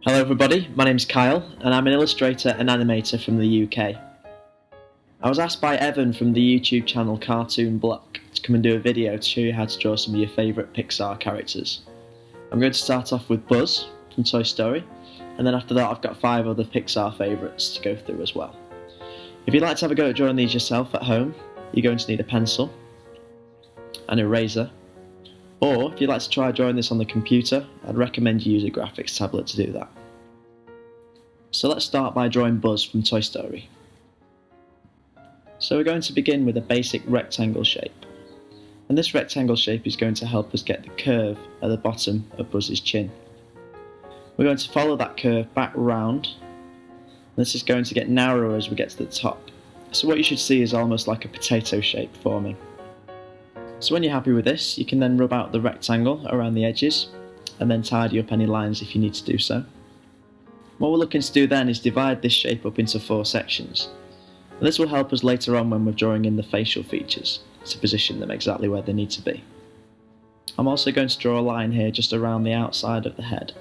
Hello everybody, my name's Kyle and I'm an illustrator and animator from the UK. I was asked by Evan from the YouTube channel Cartoon Block to come and do a video to show you how to draw some of your favourite Pixar characters. I'm going to start off with Buzz from Toy Story, and then after that I've got 5 other Pixar favourites to go through as well. If you'd like to have a go at drawing these yourself at home, you're going to need a pencil, an eraser, or if you'd like to try drawing this on the computer, I'd recommend you use a graphics tablet to do that. So let's start by drawing Buzz from Toy Story. So we're going to begin with a basic rectangle shape. And this rectangle shape is going to help us get the curve at the bottom of Buzz's chin. We're going to follow that curve back round. This is going to get narrower as we get to the top. So what you should see is almost like a potato shape forming. So when you're happy with this, you can then rub out the rectangle around the edges and then tidy up any lines if you need to do so. What we're looking to do then is divide this shape up into 4 sections. And this will help us later on when we're drawing in the facial features to position them exactly where they need to be. I'm also going to draw a line here just around the outside of the head,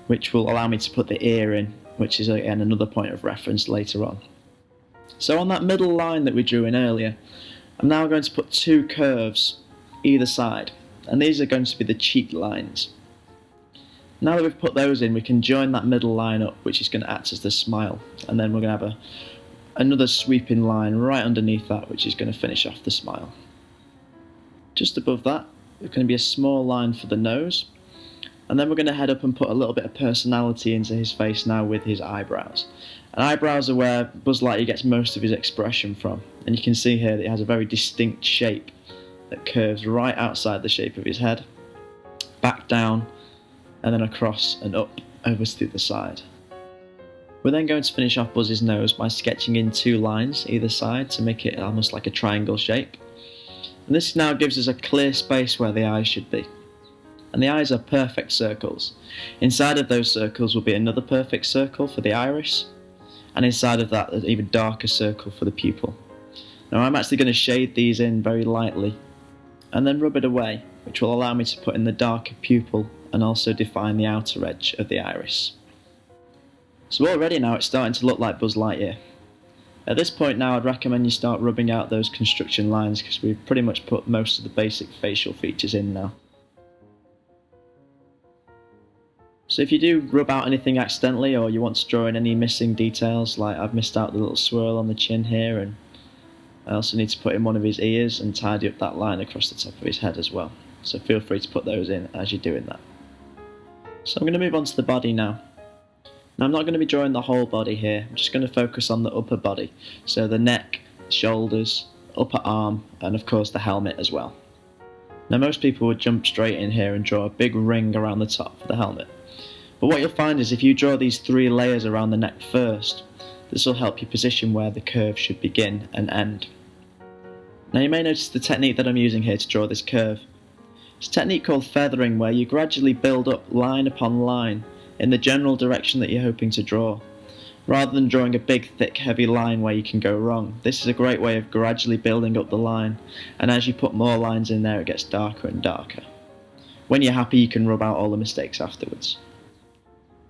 which will allow me to put the ear in, which is again another point of reference later on. So on that middle line that we drew in earlier, I'm now going to put 2 curves either side, and these are going to be the cheek lines. Now that we've put those in, we can join that middle line up, which is going to act as the smile, and then we're going to have another sweeping line right underneath that, which is going to finish off the smile. Just above that, there's going to be a small line for the nose, and then we're going to head up and put a little bit of personality into his face now with his eyebrows. And eyebrows are where Buzz Lightyear gets most of his expression from, and you can see here that it has a very distinct shape that curves right outside the shape of his head, back down, and then across and up over to the other side. We're then going to finish off Buzz's nose by sketching in 2 lines either side to make it almost like a triangle shape. And this now gives us a clear space where the eyes should be. And the eyes are perfect circles. Inside of those circles will be another perfect circle for the iris, and inside of that an even darker circle for the pupil. Now I'm actually going to shade these in very lightly and then rub it away, which will allow me to put in the darker pupil and also define the outer edge of the iris. So already now it's starting to look like Buzz Lightyear. At this point now I'd recommend you start rubbing out those construction lines because we've pretty much put most of the basic facial features in now. So if you do rub out anything accidentally or you want to draw in any missing details, like I've missed out the little swirl on the chin here, and I also need to put in one of his ears and tidy up that line across the top of his head as well. So feel free to put those in as you're doing that. So I'm going to move on to the body now. Now I'm not going to be drawing the whole body here, I'm just going to focus on the upper body. So the neck, shoulders, upper arm, and of course the helmet as well. Now most people would jump straight in here and draw a big ring around the top of the helmet. But what you'll find is if you draw these 3 layers around the neck first, this will help you position where the curve should begin and end. Now you may notice the technique that I'm using here to draw this curve. It's a technique called feathering, where you gradually build up line upon line in the general direction that you're hoping to draw. Rather than drawing a big, thick, heavy line where you can go wrong, this is a great way of gradually building up the line, and as you put more lines in there it gets darker and darker. When you're happy you can rub out all the mistakes afterwards.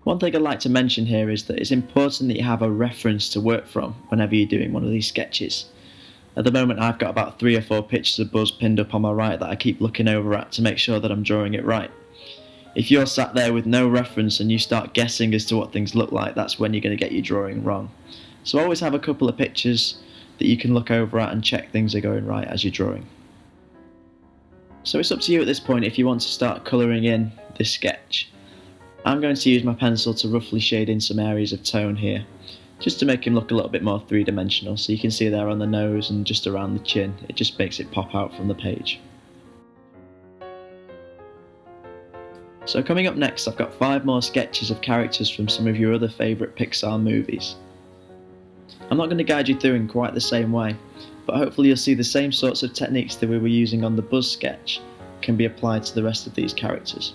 One thing I'd like to mention here is that it's important that you have a reference to work from whenever you're doing one of these sketches. At the moment I've got about 3 or 4 pictures of Buzz pinned up on my right that I keep looking over at to make sure that I'm drawing it right. If you're sat there with no reference and you start guessing as to what things look like, that's when you're going to get your drawing wrong. So always have a couple of pictures that you can look over at and check things are going right as you're drawing. So it's up to you at this point if you want to start colouring in this sketch. I'm going to use my pencil to roughly shade in some areas of tone here, just to make him look a little bit more 3-dimensional, so you can see there on the nose and just around the chin, it just makes it pop out from the page. So coming up next I've got 5 more sketches of characters from some of your other favourite Pixar movies. I'm not going to guide you through in quite the same way, but hopefully you'll see the same sorts of techniques that we were using on the Buzz sketch can be applied to the rest of these characters.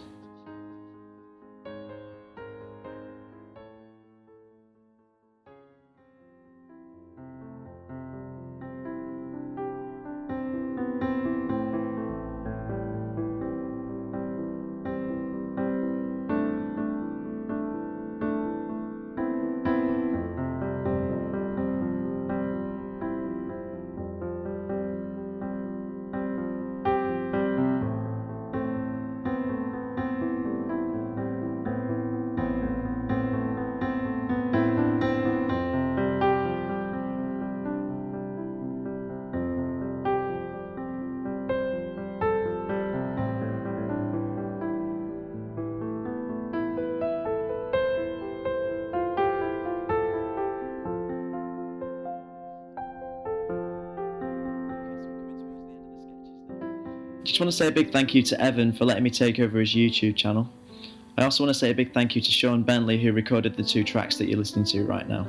Just want to say a big thank you to Evan for letting me take over his YouTube channel. I also want to say a big thank you to Sean Bentley, who recorded the 2 tracks that you're listening to right now.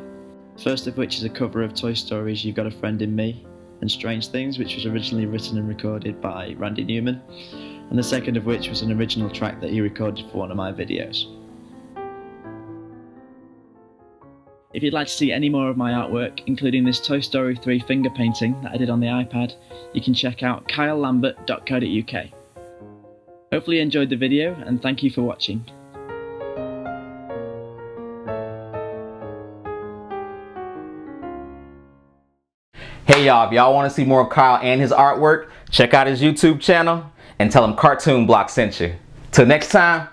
First of which is a cover of Toy Story's You've Got a Friend in Me and Strange Things, which was originally written and recorded by Randy Newman, and the second of which was an original track that he recorded for one of my videos. If you'd like to see any more of my artwork, including this Toy Story 3 finger painting that I did on the iPad, you can check out kylelambert.co.uk. Hopefully you enjoyed the video, and thank you for watching. Hey y'all, if y'all want to see more of Kyle and his artwork, check out his YouTube channel and tell him Cartoon Block sent you. Till next time,